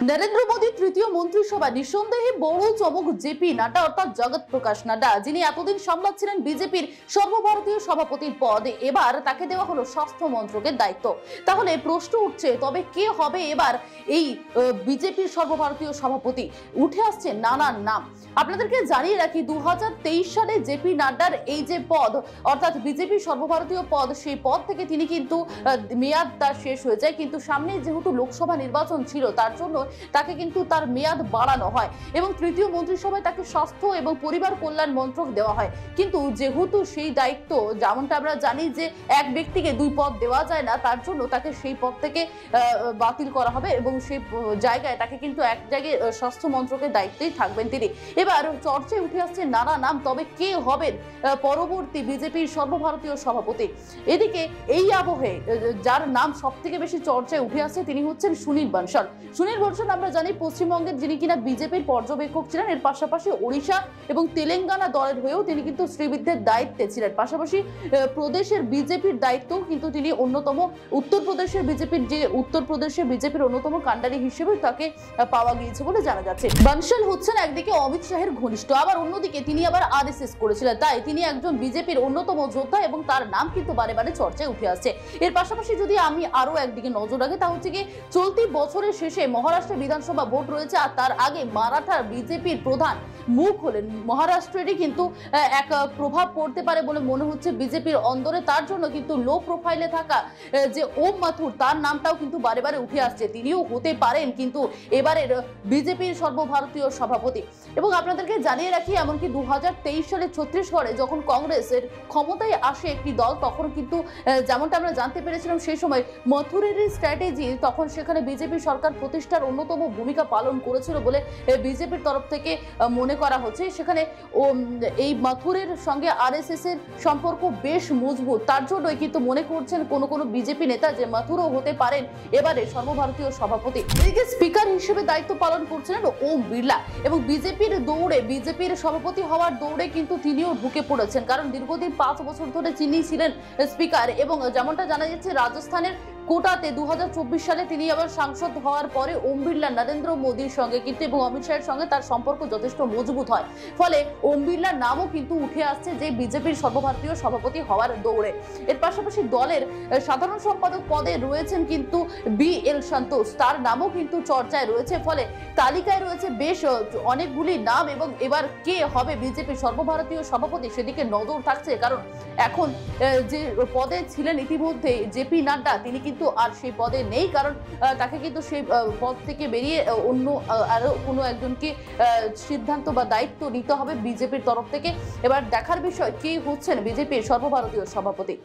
नरेंद्र मोदी तृतीय मंत्रिसभा निसंदेहे बड़ चमक जेपी नाड्डा अर्थात जगत प्रकाश नाड्डा যিনি এতদিন সামলাচ্ছিলেন বিজেপির সর্বভারতীয় সভাপতির পদ এবার তাকে দেওয়া হলো স্বাস্থ্য মন্ত্রকের দায়িত্ব। তাহলে প্রশ্ন উঠছে তবে কে হবে এবার এই বিজেপির সর্বভারতীয় সভাপতি? উঠে আসছে নানান নাম। আপনাদেরকে জানিয়ে রাখি 2023 সালে জেপি নাড্ডার এই যে পদ অর্থাৎ বিজেপির সর্বভারতীয় পদ সেই পদ থেকে তিনি কিন্তু মেয়াদ তার শেষ হয়ে যায়, কিন্তু সামনে যেহেতু লোকসভা নির্বাচন ছিল তার জন্য তাকে কিন্তু তার মেয়াদ বাড়ানো হয় এবং তৃতীয় মন্ত্রিসভায় তাকে স্বাস্থ্য এবং পরিবার কল্যাণ মন্ত্রক দেওয়া হয়। কিন্তু যেহেতু সেই দায়িত্ব যেমনটা আমরা জানি যে এক ব্যক্তিকে দুই পদ দেওয়া যায় না, তার জন্য তাকে সেই পদ থেকে বাতিল করা হবে এবং সেই জায়গায় তাকে কিন্তু এক জায়গায় স্বাস্থ্য মন্ত্রকের দায়িত্বেই থাকবেন তিনি। এবার চর্চায় উঠে আসছে নানা নাম, তবে কে হবেন পরবর্তী বিজেপির সর্বভারতীয় সভাপতি? এদিকে এই আবহে যার নাম সব থেকে বেশি চর্চায় উঠে আসছে তিনি হচ্ছেন সুনীল বানশাল। সুনীল বানশাল আমরা জানি পশ্চিমবঙ্গের যিনি কিনা বিজেপির পর্যবেক্ষক ছিলেন, এর পাশাপাশি ওড়িশা এবং তেলেঙ্গানা দলের হয়েও তিনি কিন্তু শ্রীবিদ্যের দায়িত্বে ছিলেন। পাশাপাশি প্রদেশের বিজেপির দায়িত্বও কিন্তু তিনি অন্যতম উত্তরপ্রদেশের বিজেপির অন্যতম কাণ্ডারি হিসেবে তাকে পাওয়া গিয়েছে বলে জানা যাচ্ছে। বানশাল হচ্ছেন একদিকে অমিত শাহের ঘনিষ্ঠ, আবার অন্যদিকে তিনি আবার আরএসএস করেছিলেন, তাই তিনি একজন বিজেপির অন্যতম যোদ্ধা এবং তার নাম কিন্তু বারে বারে চর্চায় উঠে আসছে। এর পাশাপাশি যদি আমি আরো একদিকে নজর রাখি তা হচ্ছে কি চলতি বছরের শেষে মহারাষ্ট্রে বিধানসভা ভোট রয়েছে, আর তার আগে মারাঠার বিজেপির প্রধান মুখ হলেন। মহারাষ্ট্রেরই কিন্তু এক প্রভাব পড়তে পারে বলে মনে হচ্ছে বিজেপির অন্দরে, তার জন্য কিন্তু লো প্রোফাইলে থাকা যে ওম মাথুর তার নামটাও কিন্তু বারে বারে উঠে আসছে, তিনিও হতে পারেন কিন্তু এবারের বিজেপির সর্বভারতীয় সভাপতি। এবং আপনাদেরকে জানিয়ে রাখি এমনকি 2023 সালে ছত্তিশগড়ে যখন কংগ্রেসের ক্ষমতায় আসে একটি দল, তখন কিন্তু যেমনটা আমরা জানতে পেরেছিলাম সেই সময় মথুরের স্ট্র্যাটেজি তখন সেখানে বিজেপি সরকার প্রতিষ্ঠার অন্যতম ভূমিকা পালন করেছিল বলে বিজেপির তরফ থেকে মনে করা হচ্ছে। সেখানে এই মথুরের সঙ্গে আরএসএস এর সম্পর্ক বেশ মজবুত, তার জন্যই কিন্তু মনে করছেন কোন কোন বিজেপি নেতা যে মথুরও হতে পারেন এবারে সর্বভারতীয় সভাপতি। এদিকে স্পিকার হিসেবে দায়িত্ব পালন করছিলেন ওম বিড়লা এবং বিজেপির সভাপতি হওয়ার দৌড়ে কিন্তু তিনিও ঢুকে পড়েছেন, কারণ দীর্ঘদিন 5 বছর ধরে তিনি ছিলেন স্পিকার এবং যেমনটা জানা যাচ্ছে রাজস্থানের কোটাতে 2024 সালে তিনি আবার সাংসদ হওয়ার পরে ওম বিড়লা নরেন্দ্র মোদীর সঙ্গে কিন্তু এবং অমিত শাহের সঙ্গে তার সম্পর্ক যথেষ্ট মজবুত হয়, ফলে ওম বিড়লার নামও কিন্তু উঠে আসছে যে বিজেপির সর্বভারতীয় সভাপতি হওয়ার দৌড়ে। এর পাশাপাশি দলের সাধারণ সম্পাদক পদে রয়েছেন কিন্তু BL সন্তোষ, তার নামও কিন্তু চর্চায় রয়েছে, ফলে তালিকায় রয়েছে বেশ অনেকগুলি নাম এবং এবার কে হবে বিজেপির সর্বভারতীয় সভাপতি সেদিকে নজর থাকছে। কারণ এখন যে পদে ছিলেন ইতিমধ্যে জেপি নাড্ডা তিনি কিন্তু আর সেই পদে নেই, কারণ তাকে কিন্তু সেই পদ থেকে বেরিয়ে অন্য আরো কোনো একজনকে সিদ্ধান্ত বা দায়িত্ব নিতে হবে বিজেপির তরফ থেকে। এবার দেখার বিষয় কে হচ্ছেন বিজেপির সর্বভারতীয় সভাপতি।